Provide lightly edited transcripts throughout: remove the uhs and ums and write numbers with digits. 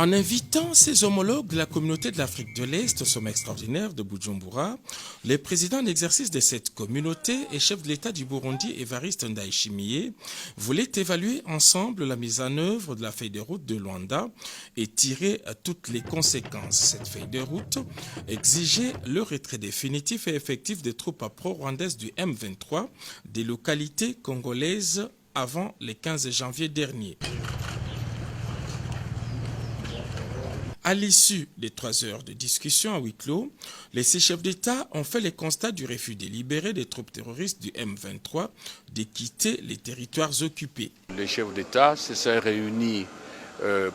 En invitant ses homologues de la communauté de l'Afrique de l'Est au sommet extraordinaire de Bujumbura, le président en exercice de cette communauté et chef de l'État du Burundi, Evariste Ndayishimiye, voulait évaluer ensemble la mise en œuvre de la feuille de route de Luanda et tirer toutes les conséquences. Cette feuille de route exigeait le retrait définitif et effectif des troupes pro-rwandaises du M23 des localités congolaises avant le 15 janvier dernier. À l'issue des 3 heures de discussion à huis clos, les 6 chefs d'État ont fait le constat du refus délibéré des troupes terroristes du M23 de quitter les territoires occupés. Les chefs d'État se sont réunis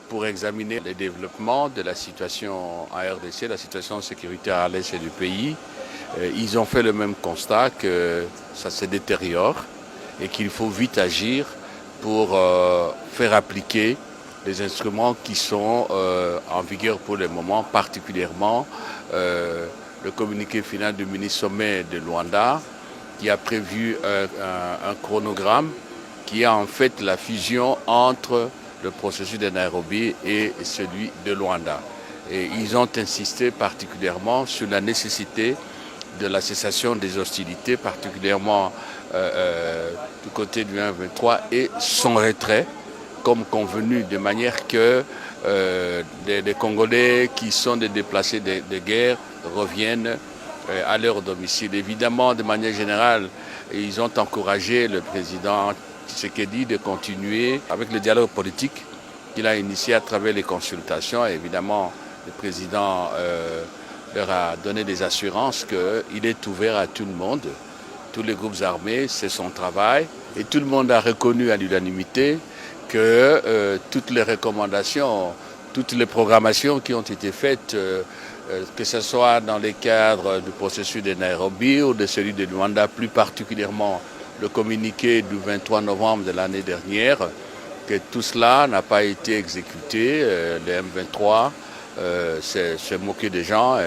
pour examiner les développements de la situation en RDC, la situation sécuritaire à l'est du pays. Ils ont fait le même constat que ça se détériore et qu'il faut vite agir pour faire appliquer les instruments qui sont en vigueur pour le moment, particulièrement le communiqué final du mini-sommet de Luanda qui a prévu un chronogramme qui est en fait la fusion entre le processus de Nairobi et celui de Luanda. Et ils ont insisté particulièrement sur la nécessité de la cessation des hostilités, particulièrement du côté du M23 et son retrait, comme convenu, de manière que les Congolais qui sont des déplacés de guerre reviennent à leur domicile. Évidemment, de manière générale, ils ont encouragé le président Tshisekedi de continuer avec le dialogue politique qu'il a initié à travers les consultations. Et évidemment, le président leur a donné des assurances qu'il est ouvert à tout le monde. Tous les groupes armés, c'est son travail. Et tout le monde a reconnu à l'unanimité que toutes les recommandations, toutes les programmations qui ont été faites, que ce soit dans le cadre du processus de Nairobi ou de celui de Luanda, plus particulièrement le communiqué du 23 novembre de l'année dernière, que tout cela n'a pas été exécuté. Le M23 s'est moqué des gens,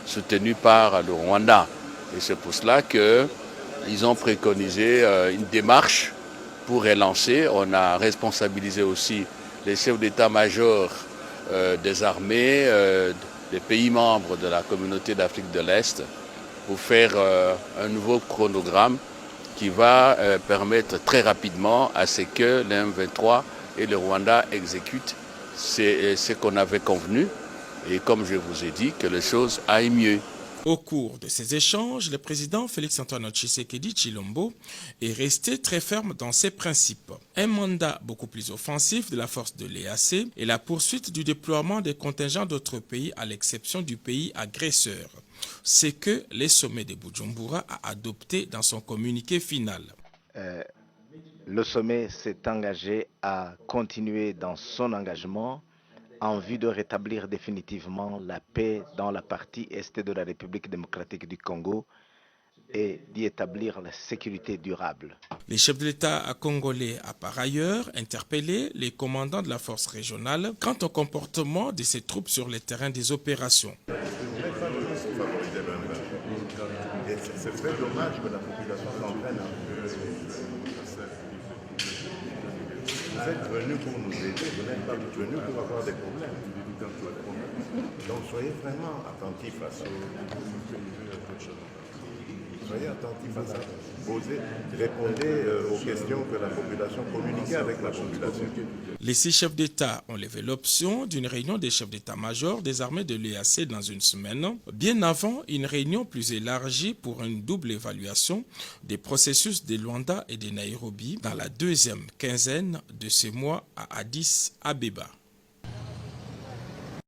soutenu par le Rwanda. Et c'est pour cela qu'ils ont préconisé une démarche pour relancer. On a responsabilisé aussi les chefs d'état-major des armées, des pays membres de la communauté d'Afrique de l'Est pour faire un nouveau chronogramme qui va permettre très rapidement à ce que le M23 et le Rwanda exécutent ce qu'on avait convenu et comme je vous ai dit, que les choses aillent mieux. Au cours de ces échanges, le président Félix-Antoine Tshisekedi Tshilombo est resté très ferme dans ses principes. Un mandat beaucoup plus offensif de la force de l'EAC et la poursuite du déploiement des contingents d'autres pays à l'exception du pays agresseur. C'est que le sommet de Bujumbura a adopté dans son communiqué final. Le sommet s'est engagé à continuer dans son engagement en vue de rétablir définitivement la paix dans la partie est de la République démocratique du Congo et d'y établir la sécurité durable. Les chefs de l'État congolais a par ailleurs interpellé les commandants de la force régionale quant au comportement de ces troupes sur le terrain des opérations. C'est très dommage que la population s'entraîne. Vous êtes venus pour nous aider, vous n'êtes pas venus pour avoir des problèmes. Donc soyez vraiment attentifs à ça. Soyez attentifs à ça. Posez, répondez aux questions que la population, communiquez avec la population. Les 6 chefs d'État ont levé l'option d'une réunion des chefs d'état-major des armées de l'EAC dans une semaine, bien avant une réunion plus élargie pour une double évaluation des processus de Luanda et de Nairobi dans la 2e quinzaine de ce mois à Addis Abeba.